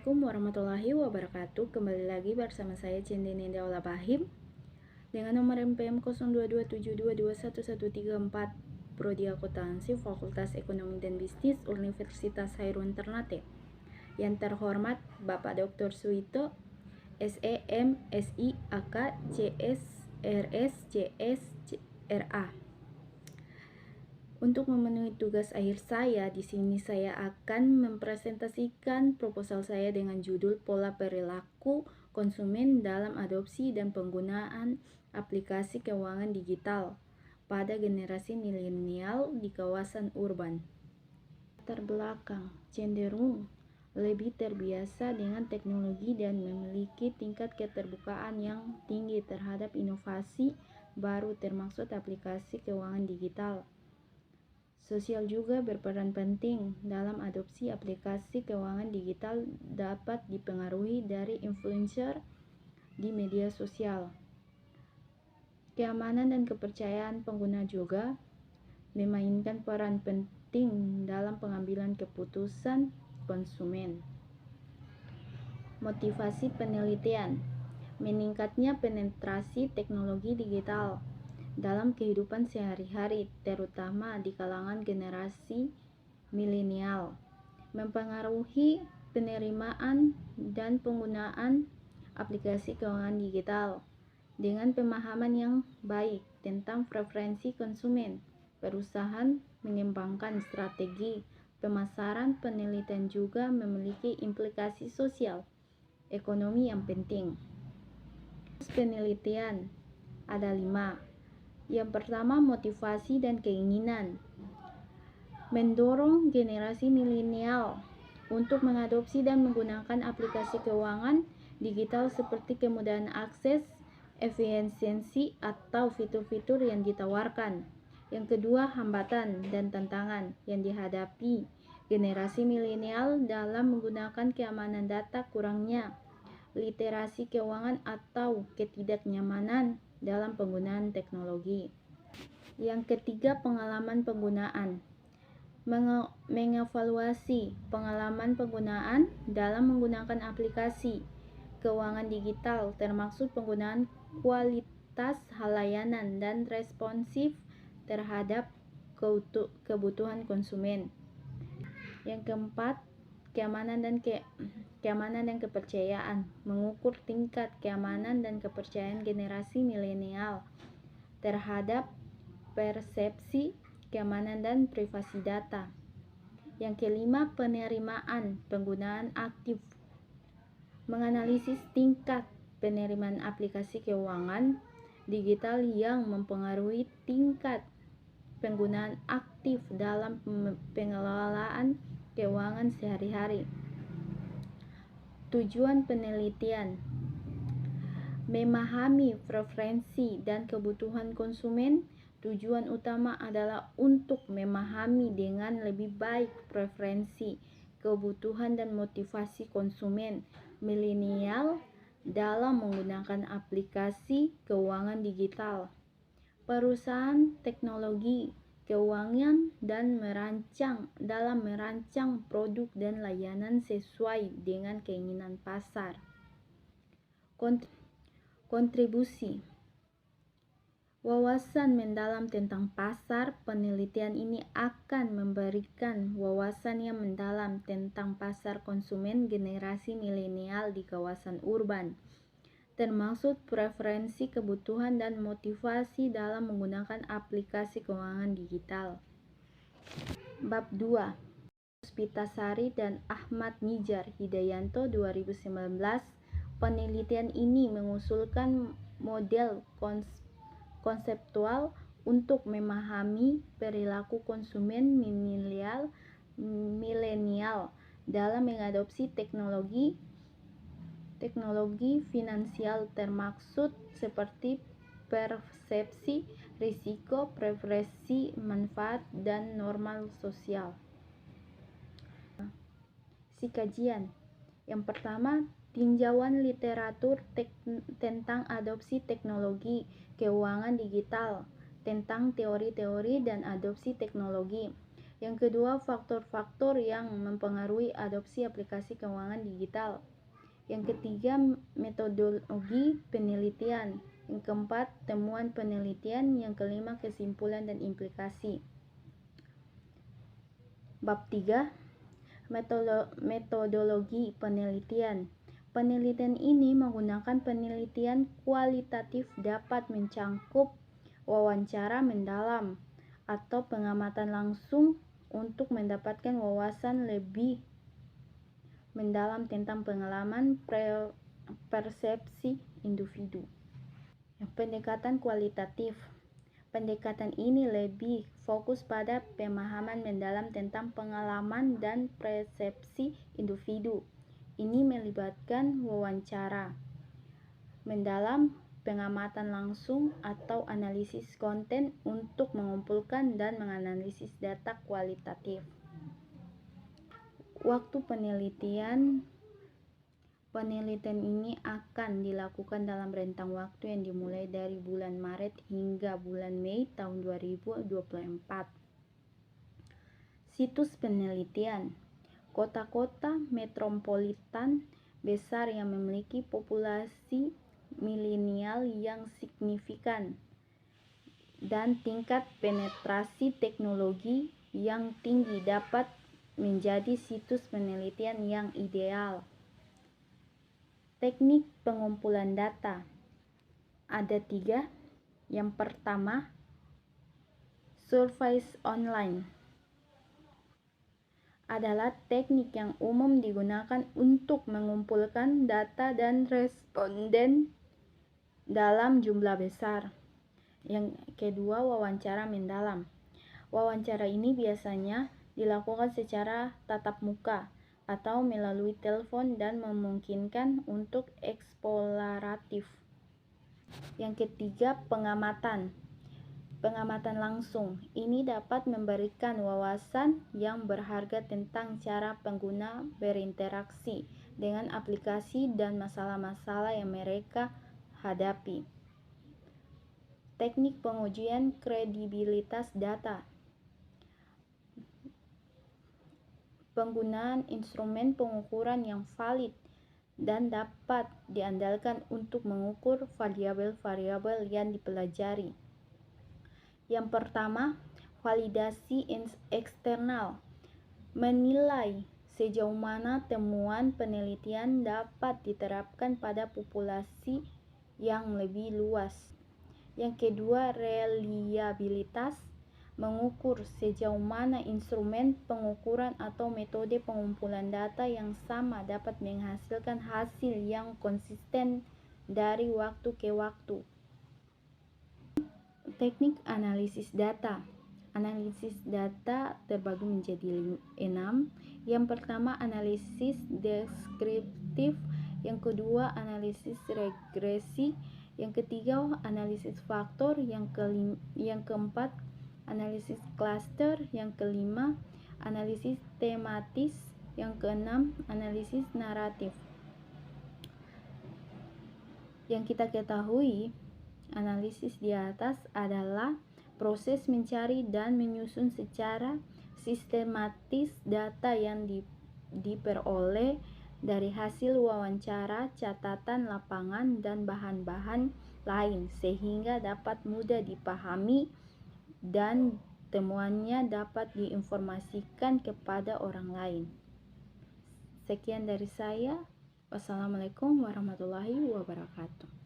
Assalamualaikum warahmatullahi wabarakatuh. Kembali lagi bersama saya Cendini Daula Bahim dengan nomor MPM 0227221134 Prodi Akuntansi Fakultas Ekonomi dan Bisnis Universitas Hairun Ternate. Yang terhormat Bapak Dr. Suito SEM SI AK CS RS CS RA. Untuk memenuhi tugas akhir saya, di sini saya akan mempresentasikan proposal saya dengan judul Pola Perilaku Konsumen dalam Adopsi dan Penggunaan Aplikasi Keuangan Digital pada generasi milenial di kawasan urban. Latar belakang cenderung lebih terbiasa dengan teknologi dan memiliki tingkat keterbukaan yang tinggi terhadap inovasi baru termasuk aplikasi keuangan digital. Sosial juga berperan penting dalam adopsi aplikasi keuangan digital dapat dipengaruhi dari influencer di media sosial. Keamanan dan kepercayaan pengguna juga memainkan peran penting dalam pengambilan keputusan konsumen. Motivasi penelitian: meningkatnya penetrasi teknologi digital dalam kehidupan sehari-hari, terutama di kalangan generasi milenial, mempengaruhi penerimaan dan penggunaan aplikasi keuangan digital. Dengan pemahaman yang baik tentang preferensi konsumen, perusahaan mengembangkan strategi pemasaran. Penelitian juga memiliki implikasi sosial ekonomi yang penting. Penelitian ada 5. Yang pertama, motivasi dan keinginan. Mendorong generasi milenial untuk mengadopsi dan menggunakan aplikasi keuangan digital seperti kemudahan akses, efisiensi, atau fitur-fitur yang ditawarkan. Yang kedua, hambatan dan tantangan yang dihadapi generasi milenial dalam menggunakan keamanan data, kurangnya literasi keuangan atau ketidaknyamanan dalam penggunaan teknologi. Yang ketiga, pengalaman penggunaan. Mengevaluasi pengalaman penggunaan dalam menggunakan aplikasi keuangan digital, termasuk penggunaan kualitas layanan dan responsif terhadap kebutuhan konsumen. Yang keempat, keamanan dan kepercayaan. Mengukur tingkat keamanan dan kepercayaan generasi milenial terhadap persepsi keamanan dan privasi data. Yang kelima, penerimaan penggunaan aktif. Menganalisis tingkat penerimaan aplikasi keuangan digital yang mempengaruhi tingkat penggunaan aktif dalam pengelolaan keuangan sehari-hari. Tujuan penelitian: memahami preferensi dan kebutuhan konsumen. Tujuan utama adalah untuk memahami dengan lebih baik preferensi, kebutuhan, dan motivasi konsumen milenial dalam menggunakan aplikasi keuangan digital. Perusahaan teknologi keuangan dan merancang produk dan layanan sesuai dengan keinginan pasar. Kontribusi wawasan mendalam tentang pasar. Penelitian ini akan memberikan wawasan yang mendalam tentang pasar konsumen generasi milenial di kawasan urban, termasuk preferensi, kebutuhan, dan motivasi dalam menggunakan aplikasi keuangan digital. Bab 2. Puspitasari dan Ahmad Nijar Hidayanto 2019. Penelitian ini mengusulkan model konseptual untuk memahami perilaku konsumen milenial dalam mengadopsi teknologi finansial, termaksud seperti persepsi risiko, preferensi manfaat, dan norma sosial. Kajian. Yang pertama, tinjauan literatur tentang adopsi teknologi keuangan digital, tentang teori-teori dan adopsi teknologi. Yang kedua, faktor-faktor yang mempengaruhi adopsi aplikasi keuangan digital. Yang ketiga, metodologi penelitian. Yang keempat, temuan penelitian. Yang kelima, kesimpulan dan implikasi. Bab 3, metodologi penelitian. Penelitian ini menggunakan penelitian kualitatif dapat mencangkup wawancara mendalam atau pengamatan langsung untuk mendapatkan wawasan lebih mendalam tentang pengalaman persepsi individu. Pendekatan kualitatif. Pendekatan ini lebih fokus pada pemahaman mendalam tentang pengalaman dan persepsi individu. Ini melibatkan wawancara mendalam, pengamatan langsung, atau analisis konten untuk mengumpulkan dan menganalisis data kualitatif. Waktu penelitian ini akan dilakukan dalam rentang waktu yang dimulai dari bulan Maret hingga bulan Mei tahun 2024. Situs penelitian. Kota-kota metropolitan besar yang memiliki populasi milenial yang signifikan dan tingkat penetrasi teknologi yang tinggi dapat menjadi situs penelitian yang ideal. Teknik pengumpulan data. Ada 3. Yang pertama, survei online adalah teknik yang umum digunakan untuk mengumpulkan data dan responden dalam jumlah besar. Yang kedua, wawancara mendalam. Wawancara ini biasanya dilakukan secara tatap muka atau melalui telepon dan memungkinkan untuk eksploratif. Yang ketiga, pengamatan. Pengamatan langsung ini dapat memberikan wawasan yang berharga tentang cara pengguna berinteraksi dengan aplikasi dan masalah-masalah yang mereka hadapi. Teknik pengujian kredibilitas data. Penggunaan instrumen pengukuran yang valid dan dapat diandalkan untuk mengukur variabel-variabel yang dipelajari. Yang pertama, validasi eksternal. Menilai sejauh mana temuan penelitian dapat diterapkan pada populasi yang lebih luas. Yang kedua, reliabilitas. Mengukur sejauh mana instrumen pengukuran atau metode pengumpulan data yang sama dapat menghasilkan hasil yang konsisten dari waktu ke waktu. Teknik analisis data. Analisis data terbagi menjadi 6. Yang pertama, analisis deskriptif. Yang kedua, analisis regresi. Yang ketiga, analisis faktor. Yang keempat, analisis cluster. Yang kelima, analisis tematis. Yang keenam, analisis naratif. Yang kita ketahui, analisis di atas adalah proses mencari dan menyusun secara sistematis data yang diperoleh dari hasil wawancara, catatan lapangan, dan bahan-bahan lain sehingga dapat mudah dipahami dan temuannya dapat diinformasikan kepada orang lain. Sekian dari saya. Wassalamualaikum warahmatullahi wabarakatuh.